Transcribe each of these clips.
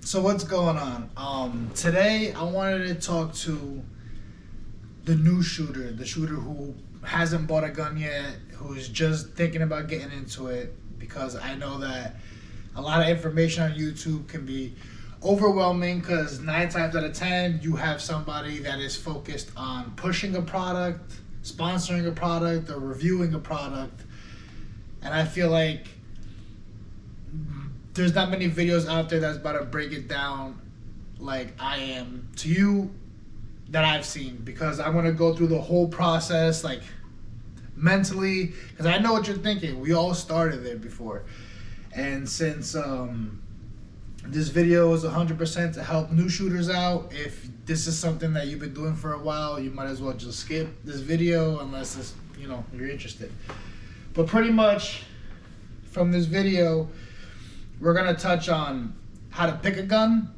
So what's going on? Today I wanted to talk to the new shooter, the shooter who hasn't bought a gun yet, who's just thinking about getting into it, because I know that a lot of information on YouTube can be overwhelming because 9 times out of 10 you have somebody that is focused on pushing a product, sponsoring a product, or reviewing a product. And I feel like there's not many videos out there that's about to break it down like I am to you that I've seen, because I'm gonna go through the whole process like mentally, because I know what you're thinking. We all started there before, and since this video is 100% to help new shooters out, if this is something that you've been doing for a while, you might as well just skip this video unless it's, you're interested. But pretty much from this video, we're gonna touch on how to pick a gun,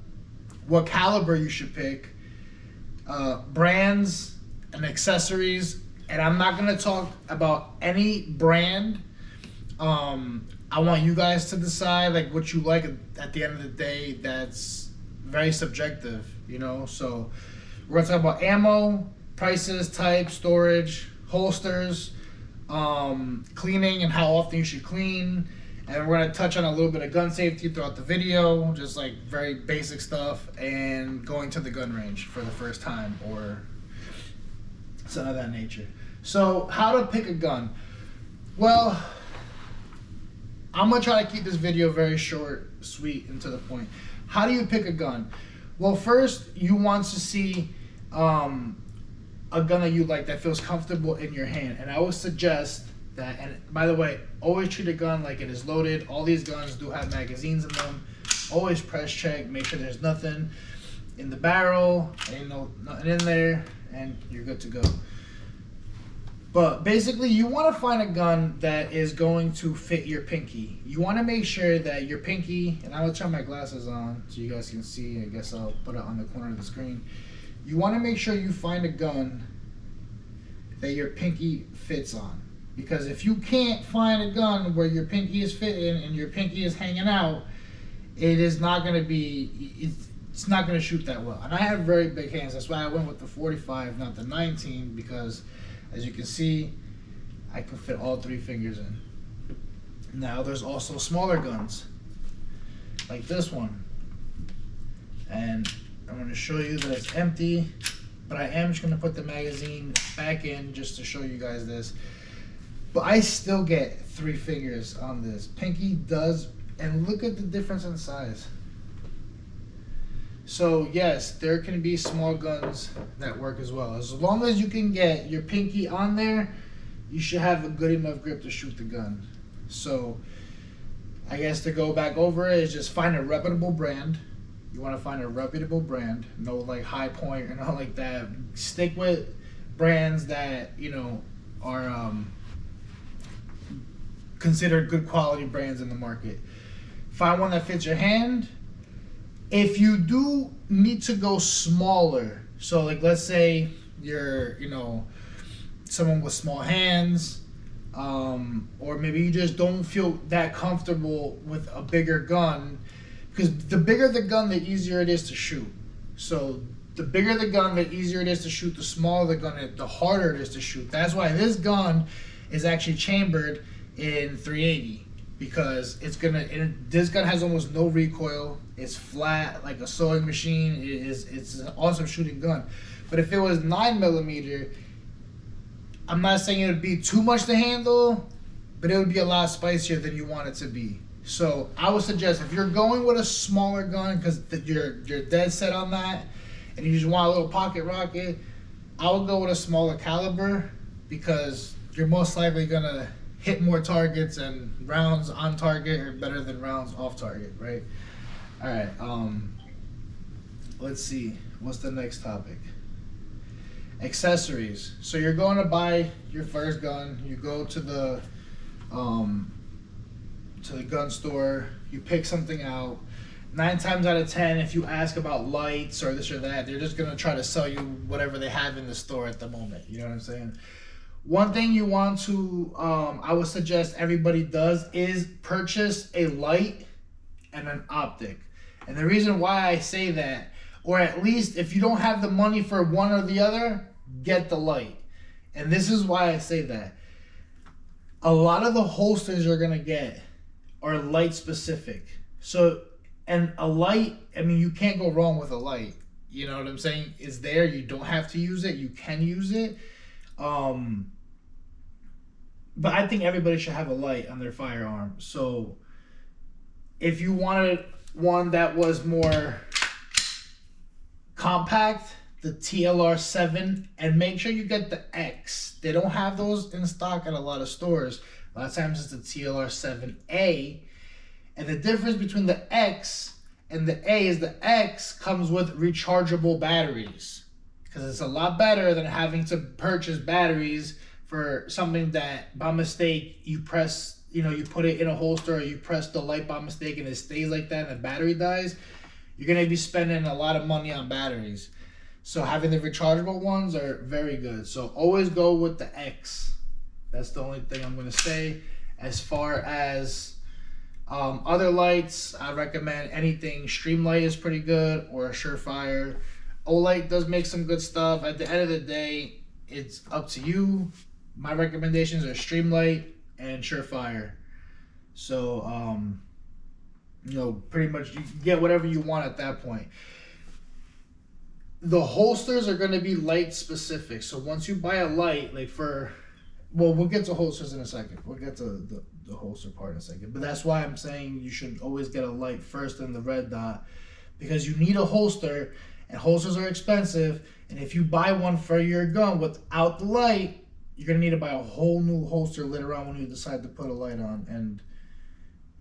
what caliber you should pick, brands and accessories, and I'm not gonna talk about any brand. I want you guys to decide like what you like. At the end of the day, that's very subjective, So we're gonna talk about ammo, prices, type, storage, holsters, cleaning and how often you should clean. And we're going to touch on a little bit of gun safety throughout the video, just like very basic stuff, and going to the gun range for the first time or something of that nature. So how to pick a gun. Well, I'm going to try to keep this video very short, sweet, and to the point. How do you pick a gun? Well, first you want to see a gun that you like, that feels comfortable in your hand. And I would suggest that, and by the way, always treat a gun like it is loaded. All these guns do have magazines in them. Always press check, make sure there's nothing in the barrel, ain't nothing in there, and you're good to go. But basically, you want to find a gun that is going to fit your pinky. You want to make sure that your pinky, and I will turn my glasses on so you guys can see. I guess I'll put it on the corner of the screen. You want to make sure you find a gun that your pinky fits on. Because if you can't find a gun where your pinky is fitting and your pinky is hanging out, it is not going to be, it's not going to shoot that well. And I have very big hands. That's why I went with the 45, not the 19, because as you can see, I can fit all 3 fingers in. Now there's also smaller guns, like this one. And I'm going to show you that it's empty, but I am just going to put the magazine back in just to show you guys this. But I still get 3 fingers on this. Pinky does, and look at the difference in size. So yes, there can be small guns that work as well. As long as you can get your pinky on there, you should have a good enough grip to shoot the gun. So I guess to go back over it is just find a reputable brand. You want to find a reputable brand, no like High Point or not like that. Stick with brands that are considered good quality brands in the market. Find one that fits your hand. If you do need to go smaller, so like let's say you're someone with small hands, or maybe you just don't feel that comfortable with a bigger gun, because the bigger the gun, the easier it is to shoot. So the bigger the gun, the easier it is to shoot. The smaller the gun, the harder it is to shoot. That's why this gun is actually chambered in 380, because this gun has almost no recoil. It's flat like a sewing machine. It's an awesome shooting gun. But if it was 9mm, I'm not saying it would be too much to handle, but it would be a lot spicier than you want it to be. So I would suggest, if you're going with a smaller gun because you're dead set on that and you just want a little pocket rocket, I would go with a smaller caliber, because you're most likely gonna hit more targets, and rounds on target are better than rounds off target, right? All right, let's see, what's the next topic? Accessories. So you're going to buy your first gun, you go to the gun store, you pick something out. 9 times out of 10, if you ask about lights or this or that, they're just gonna try to sell you whatever they have in the store at the moment, you know what I'm saying? One thing you want to, I would suggest everybody does, is purchase a light and an optic. And the reason why I say that, or at least if you don't have the money for one or the other, get the light. And this is why I say that. A lot of the holsters you're gonna get are light specific. So, and a light, I mean, you can't go wrong with a light. You know what I'm saying? It's there. You don't have to use it. You can use it. But I think everybody should have a light on their firearm. So if you wanted one that was more compact, the TLR7, and make sure you get the X. They don't have those in stock at a lot of stores. A lot of times it's the TLR7A. And the difference between the X and the A is the X comes with rechargeable batteries. Because it's a lot better than having to purchase batteries for something that by mistake you press, you put it in a holster, or you press the light by mistake and it stays like that and the battery dies. You're going to be spending a lot of money on batteries. So having the rechargeable ones are very good. So always go with the X. That's the only thing I'm going to say. As far as other lights, I recommend anything. Streamlight is pretty good, or a Surefire. Olight does make some good stuff. At the end of the day, it's up to you. My recommendations are Streamlight and Surefire. So, pretty much you get whatever you want at that point. The holsters are going to be light specific. So once you buy a light, we'll get to holsters in a second. We'll get to the holster part in a second. But that's why I'm saying you should always get a light first in the red dot, because you need a holster, and holsters are expensive. And if you buy one for your gun without the light, you're going to need to buy a whole new holster later on when you decide to put a light on. And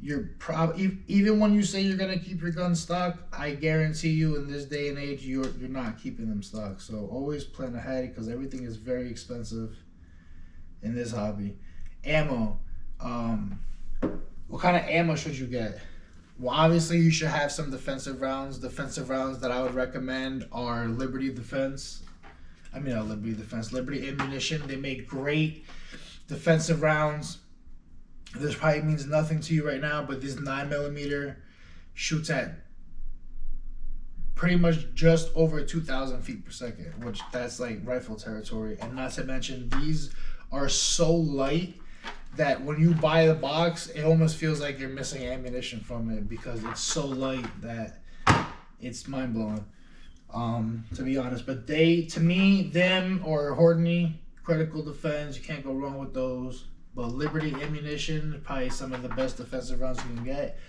you're probably, even when you say you're going to keep your gun stock, I guarantee you in this day and age, you're not keeping them stock. So always plan ahead, because everything is very expensive in this hobby. Ammo. What kind of ammo should you get? Well, obviously you should have some defensive rounds. Defensive rounds that I would recommend are Liberty Ammunition. They make great defensive rounds. This probably means nothing to you right now, but this 9mm shoots at pretty much just over 2,000 feet per second, which that's like rifle territory. And not to mention, these are so light that when you buy the box, it almost feels like you're missing ammunition from it, because it's so light that it's mind-blowing, to be honest. But to me, them or Hordney, Critical Defense, you can't go wrong with those. But Liberty Ammunition, probably some of the best defensive rounds you can get.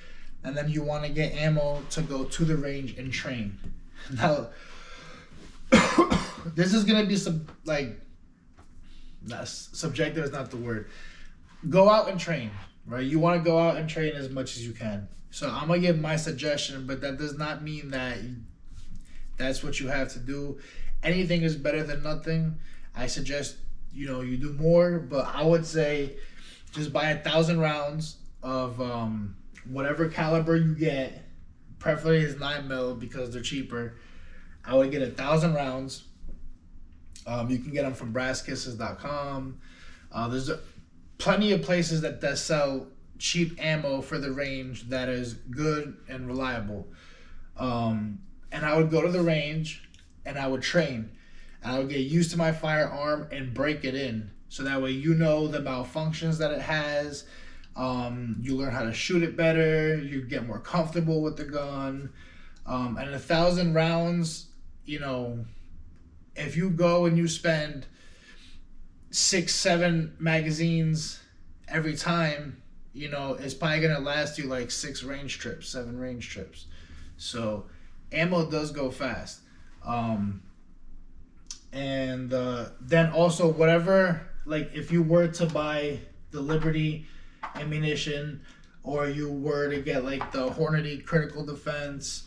And then you want to get ammo to go to the range and train. Now, this is going to be subjective is not the word. Go out and train, right? You want to go out and train as much as you can. So I'm going to give my suggestion, but that does not mean that that's what you have to do. Anything is better than nothing. I suggest you do more, but I would say just buy 1,000 rounds of whatever caliber you get. Preferably is 9mm because they're cheaper. I would get 1,000 rounds. You can get them from brasskisses.com. There's plenty of places that sell cheap ammo for the range that is good and reliable. And I would go to the range and I would train. I would get used to my firearm and break it in. So that way the malfunctions that it has. You learn how to shoot it better. You get more comfortable with the gun. And 1,000 rounds, if you go and you spend 6-7 magazines every time, it's probably going to last you like 7 range trips. So ammo does go fast. And then also if you were to buy the Liberty Ammunition, or you were to get like the Hornady Critical Defense,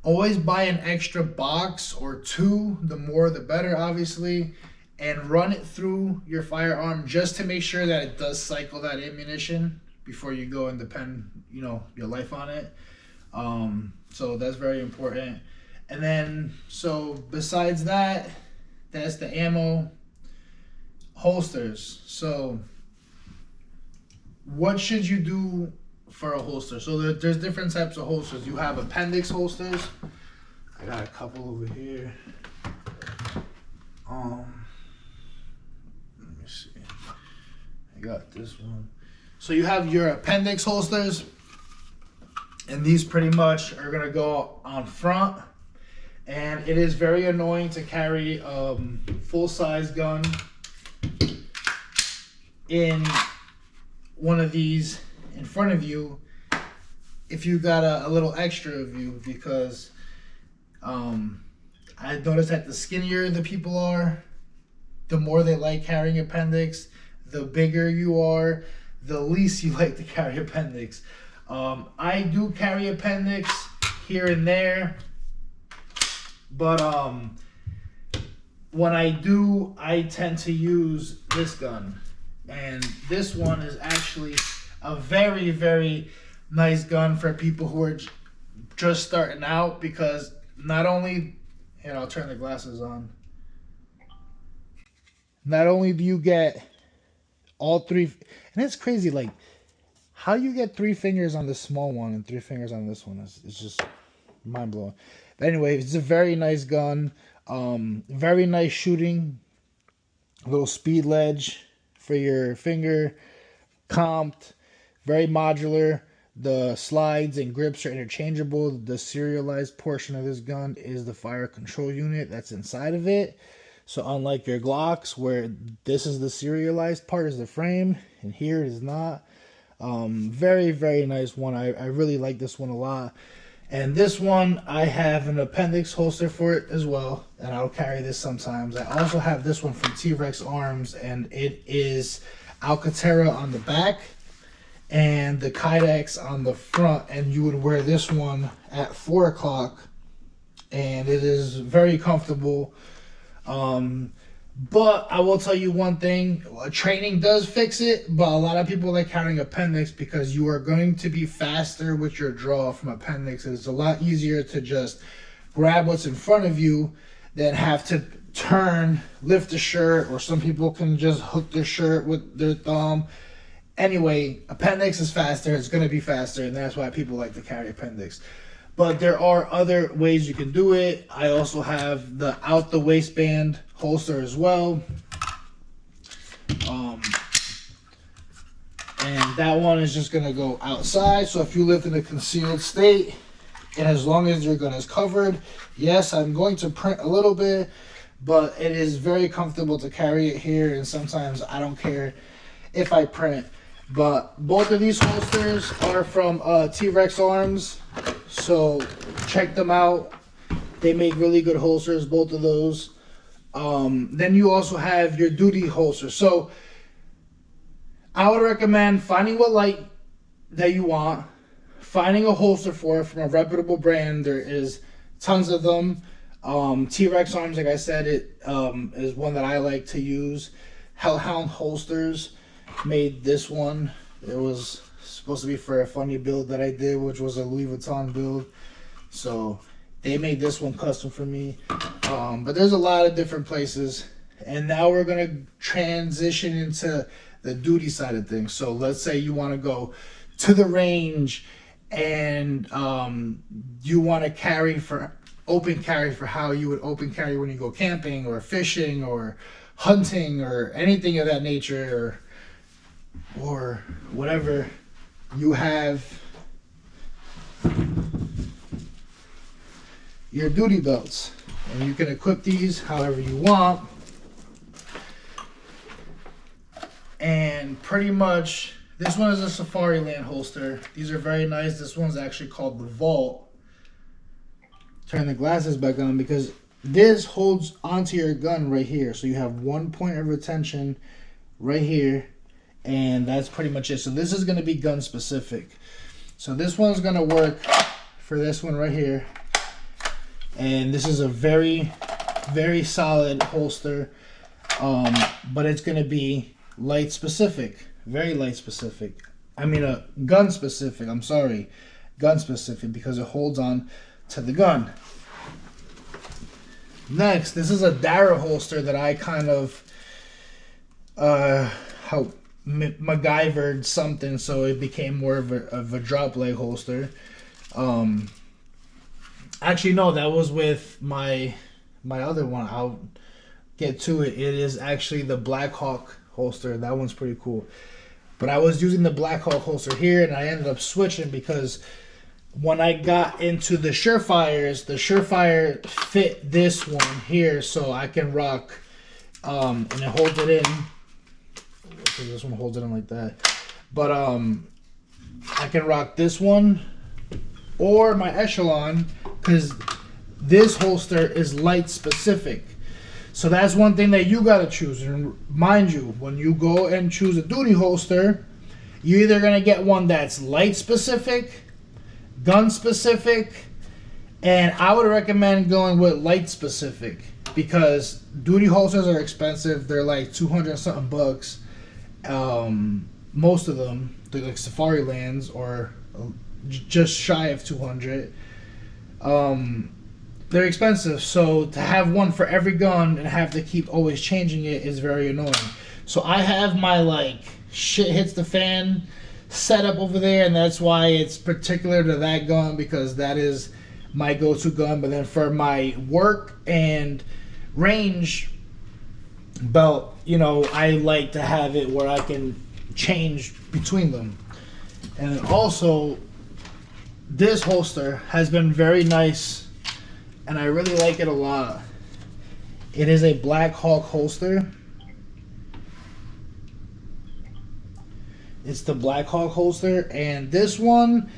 always buy an extra box or 2, the more the better obviously, and run it through your firearm just to make sure that it does cycle that ammunition before you go and depend your life on it. So that's very important. And then besides that, that's the ammo. Holsters. So what should you do for a holster. So there's different types of holsters. You have appendix holsters. I got a couple over here. Let me see. I got this one. So you have your appendix holsters, and these pretty much are gonna go on front. And it is very annoying to carry a full-size gun in one of these in front of you if you got a little extra of you, because I noticed that the skinnier the people are, the more they like carrying appendix. The bigger you are, the least you like to carry appendix. I do carry appendix here and there, but when I do, I tend to use this gun. And this one is actually a very, very nice gun for people who are just starting out, because not only, here, I'll turn the glasses on. Not only do you get all three, and it's crazy, like, how you get 3 fingers on this small one and 3 fingers on this one is just mind-blowing. But anyway, it's a very nice gun. Very nice shooting. A little speed ledge for your finger. Comped. Very modular. The slides and grips are interchangeable. The serialized portion of this gun is the fire control unit that's inside of it. So unlike your Glocks, where this is the serialized part, is the frame, and here it is not. Very, very nice one. I really like this one a lot. And this one, I have an appendix holster for it as well, and I'll carry this sometimes. I also have this one from T-Rex Arms, and it is Alcantara on the back and the Kydex on the front, and you would wear this one at 4 o'clock, and it is very comfortable. But I will tell you one thing, training does fix it, but a lot of people like carrying appendix because you are going to be faster with your draw from appendix. It's a lot easier to just grab what's in front of you than have to turn, lift the shirt, or some people can just hook their shirt with their thumb. Anyway, appendix is faster, it's going to be faster, and that's why people like to carry appendix. But there are other ways you can do it. I also have the out the waistband holster as well. And that one is just gonna go outside. So if you live in a concealed state, and as long as your gun is covered, yes, I'm going to print a little bit, but it is very comfortable to carry it here. And sometimes I don't care if I print. But both of these holsters are from T-Rex Arms. So check them out. They make really good holsters, both of those. Then you also have your duty holster. So I would recommend finding what light that you want, finding a holster for it from a reputable brand. There is tons of them. T-Rex Arms, like I said, it is one that I like to use. Hellhound Holsters made this one. It was supposed to be for a funny build that I did, which was a Louis Vuitton build. So they made this one custom for me. But there's a lot of different places. And now we're going to transition into the duty side of things. So let's say you want to go to the range and you want to carry for open carry for how you would open carry when you go camping or fishing or hunting or anything of that nature, or whatever. You have your duty belts, and you can equip these however you want. And pretty much this one is a Safari Land holster. These are very nice. This one's actually called the Vault. Turn the glasses back on because this holds onto your gun right here. So you have 1 point of retention right here, and that's pretty much it. So this is going to be gun specific. So this one's going to work for this one right here. And this is a very, very solid holster. But it's going to be light specific. Very light specific. I mean, gun specific. I'm sorry. Gun specific, because it holds on to the gun. Next, this is a Dara holster that I kind of MacGyvered something, so it became more of a drop leg holster. Actually, no, that was with my other one. I'll get to it. It is actually the Black Hawk holster. That one's pretty cool. But I was using the Black Hawk holster here, and I ended up switching because when I got into the Surefires, the Surefire fit this one here, so I can rock, and it holds it in. This one holds it in like that. But I can rock this one or my Echelon, because this holster is light specific. So that's one thing that you gotta choose. And mind you, when you go and choose a duty holster, you're either gonna get one that's light specific, gun specific, and I would recommend going with light specific, because duty holsters are expensive. They're like 200 something bucks. Most of them, they're like Safari Lands, or just shy of 200. They're expensive, so to have one for every gun and have to keep always changing it is very annoying. So I have my like shit hits the fan setup over there, and that's why it's particular to that gun, because that is my go-to gun. But then for my work and range belt, you know, I like to have it where I can change between them. And then also, this holster has been very nice, and I really like it a lot. It is a Black Hawk holster. It's the Black Hawk holster, and this one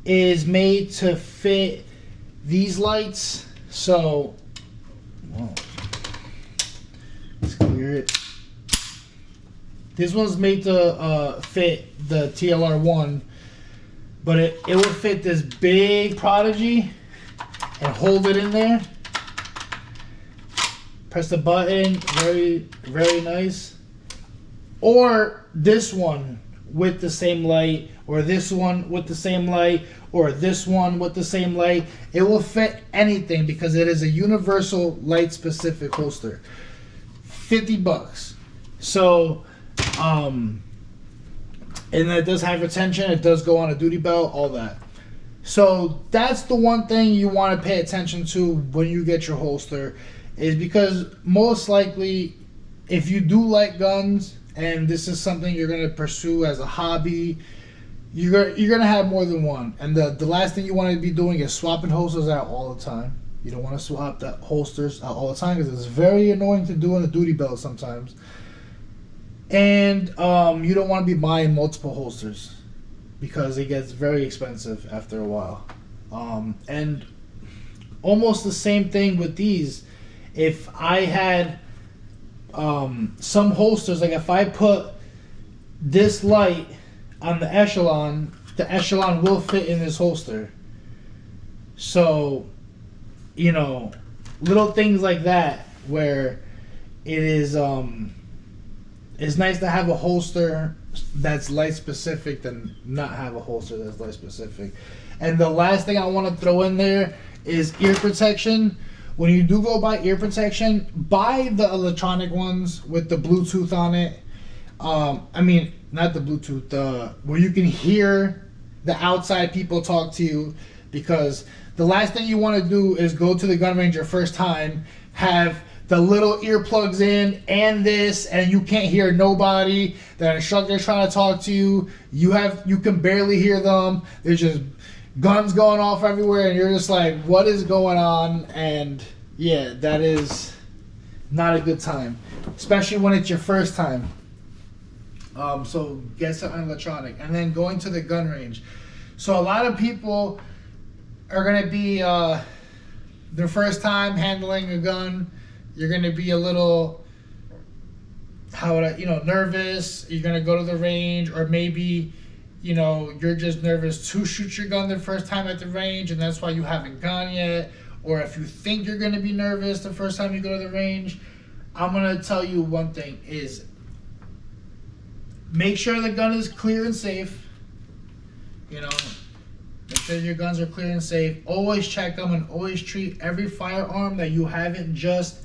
is made to fit these lights. So, whoa. Let's clear it. This one's made to fit the TLR1, but it would fit this big Prodigy and hold it in there. Press the button, very, very nice. Or this one with the same light, or this one with the same light, or this one with the same light. It will fit anything because it is a universal light specific holster. $50. So, and it does have retention. It does go on a duty belt, all that. So that's the one thing you want to pay attention to when you get your holster, is because most likely, if you do like guns and this is something you're going to pursue as a hobby, you're going to have more than one. And the last thing you want to be doing is swapping holsters out all the time. You don't want to swap the holsters out all the time because it's very annoying to do on a duty belt sometimes. And you don't want to be buying multiple holsters because it gets very expensive after a while. And almost the same thing with these. If I had some holsters, like if I put this light on the Echelon will fit in this holster. So, you know, little things like that where it is it's nice to have a holster that's light specific than not have a holster that's light specific. And the last thing I want to throw in there is ear protection. When you do go buy ear protection, buy the electronic ones with the Bluetooth on it. I mean, not the Bluetooth, where you can hear the outside people talk to you, because the last thing you want to do is go to the gun range your first time, have the little earplugs in and this, and you can't hear nobody. The instructor's trying to talk to you. You can barely hear them. There's just guns going off everywhere, and you're just like, what is going on? And yeah, that is not a good time, especially when it's your first time. So get something electronic. And then going to the gun range. So a lot of people are going to be their first time handling a gun. You're going to be a little, nervous. You're going to go to the range, or maybe, you're just nervous to shoot your gun the first time at the range, and that's why you haven't gone yet. Or if you think you're going to be nervous the first time you go to the range, I'm going to tell you one thing is, make sure the gun is clear and safe. Make sure your guns are clear and safe. Always check them, and always treat every firearm that you haven't just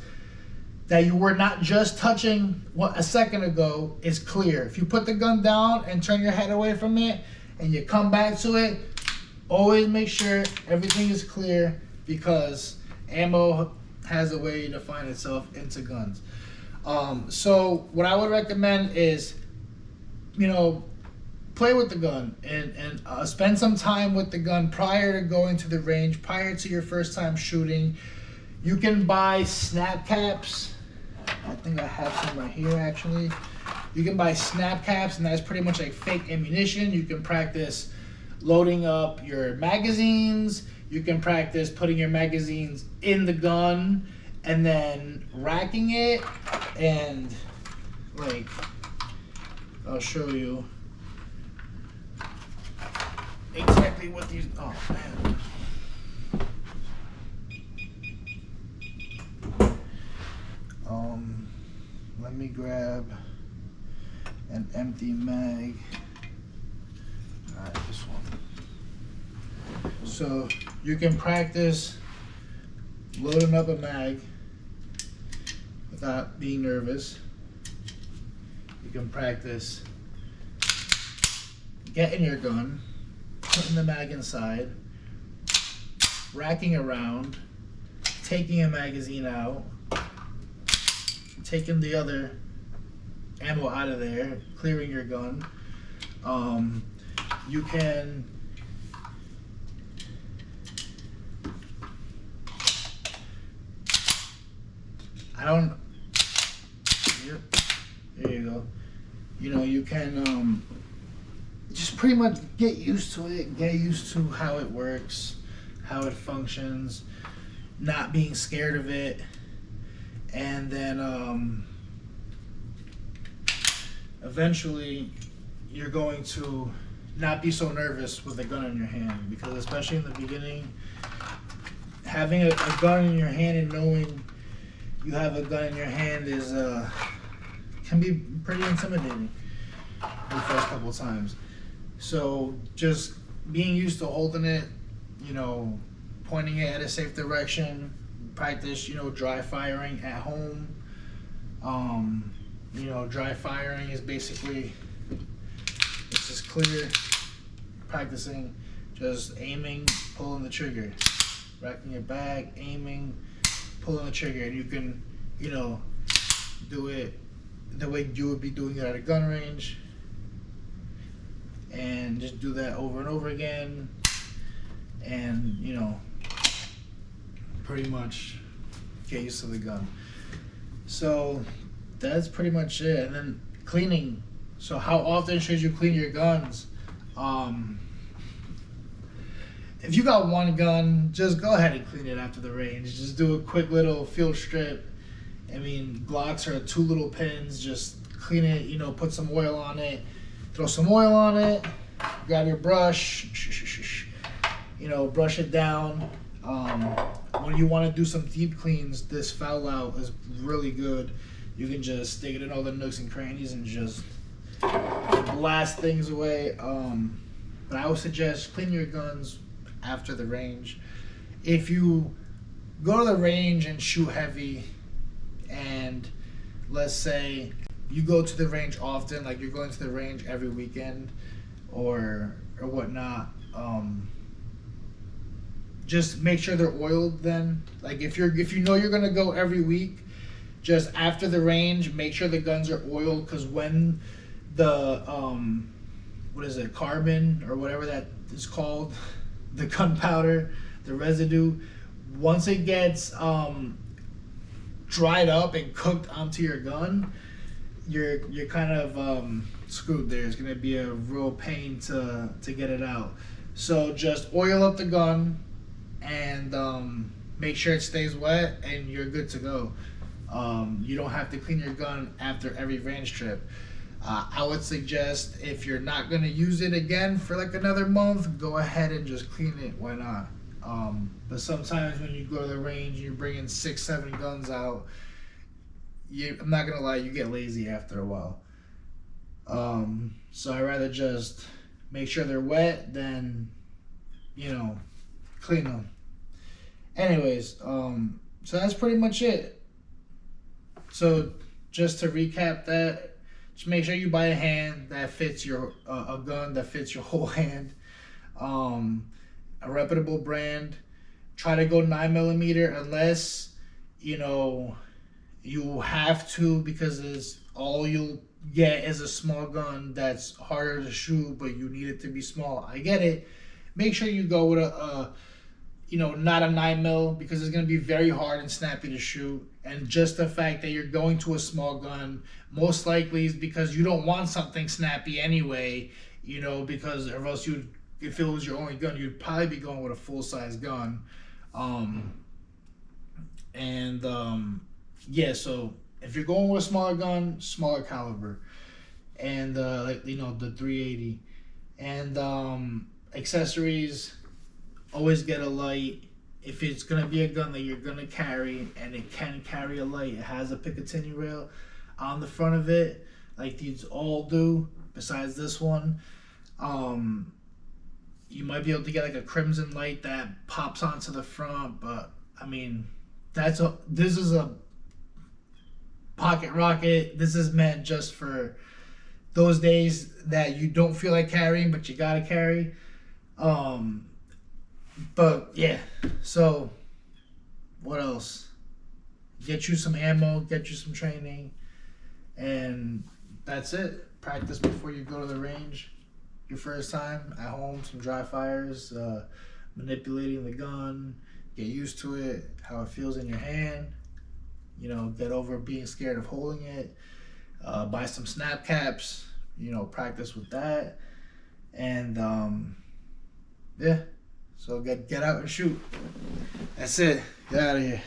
that you were not just touching a second ago is clear. If you put the gun down and turn your head away from it and you come back to it, always make sure everything is clear, because ammo has a way to find itself into guns. So what I would recommend is, play with the gun and spend some time with the gun prior to going to the range, prior to your first time shooting. You can buy snap caps. I think I have some right here actually. You can buy snap caps, and that's pretty much like fake ammunition. You can practice loading up your magazines. You can practice putting your magazines in the gun and then racking it, and like, I'll show you exactly what these, oh man. Let me grab an empty mag. Alright, this one. So you can practice loading up a mag without being nervous. You can practice getting your gun, putting the mag inside, racking around, taking a magazine out, taking the other ammo out of there, clearing your gun. You can yep, there you go. You can just pretty much get used to it, get used to how it works, how it functions, not being scared of it. And then eventually you're going to not be so nervous with a gun in your hand, because especially in the beginning, having a gun in your hand and knowing you have a gun in your hand is can be pretty intimidating the first couple times. So just being used to holding it, pointing it at a safe direction, practice, dry firing at home. Dry firing is basically, it's just clear, practicing just aiming, pulling the trigger, racking it back, aiming, pulling the trigger, and you can, do it the way you would be doing it at a gun range, and just do that over and over again, and pretty much get used to the gun. So that's pretty much it. And then cleaning. So how often should you clean your guns? If you got one gun, just go ahead and clean it after the range. Just do a quick little field strip. I mean, Glocks are 2 little pins. Just clean it, put some oil on it, throw some oil on it, grab your brush, brush it down. When you want to do some deep cleans, this foul out is really good. You can just stick it in all the nooks and crannies and just blast things away. But I would suggest clean your guns after the range. If you go to the range and shoot heavy, and let's say you go to the range often, like you're going to the range every weekend or whatnot, just make sure they're oiled then. Like if you know you're gonna go every week, just after the range, make sure the guns are oiled, because when the carbon or whatever that is called, the gunpowder, the residue, once it gets dried up and cooked onto your gun, you're kind of screwed there. It's gonna be a real pain to get it out. So just oil up the gun and make sure it stays wet, and you're good to go. You don't have to clean your gun after every range trip. I would suggest, if you're not going to use it again for like another month, go ahead and just clean it. Why not? But sometimes when you go to the range and you're bringing 6-7 guns out, I'm not going to lie, you get lazy after a while. So I'd rather just make sure they're wet than, clean them. Anyways, so that's pretty much it. So just to recap that, just make sure you buy a hand that fits your a gun that fits your whole hand. Um, a reputable brand. Try to go 9 millimeter unless you know you have to, because it's all you'll get is a small gun that's harder to shoot, but you need it to be small. I get it. Make sure you go with a not a 9 mil, because it's going to be very hard and snappy to shoot. And just the fact that you're going to a small gun, most likely is because you don't want something snappy anyway, because or else you, if it was your only gun, you'd probably be going with a full size gun. Um, and Yeah, so if you're going with a smaller gun, smaller caliber, and the 380, and accessories, always get a light. If it's gonna be a gun that you're gonna carry and it can carry a light, it has a Picatinny rail on the front of it, like these all do. Besides this one, you might be able to get like a crimson light that pops onto the front, but I mean, this is a pocket rocket. This is meant just for those days that you don't feel like carrying, but you gotta carry. But yeah, so what else? Get you some ammo, get you some training, and that's it. Practice before you go to the range. Your first time at home, some dry fires, manipulating the gun, get used to it, how it feels in your hand. Get over being scared of holding it. Buy some snap caps. Practice with that, and yeah. So get out and shoot. That's it. Get out of here.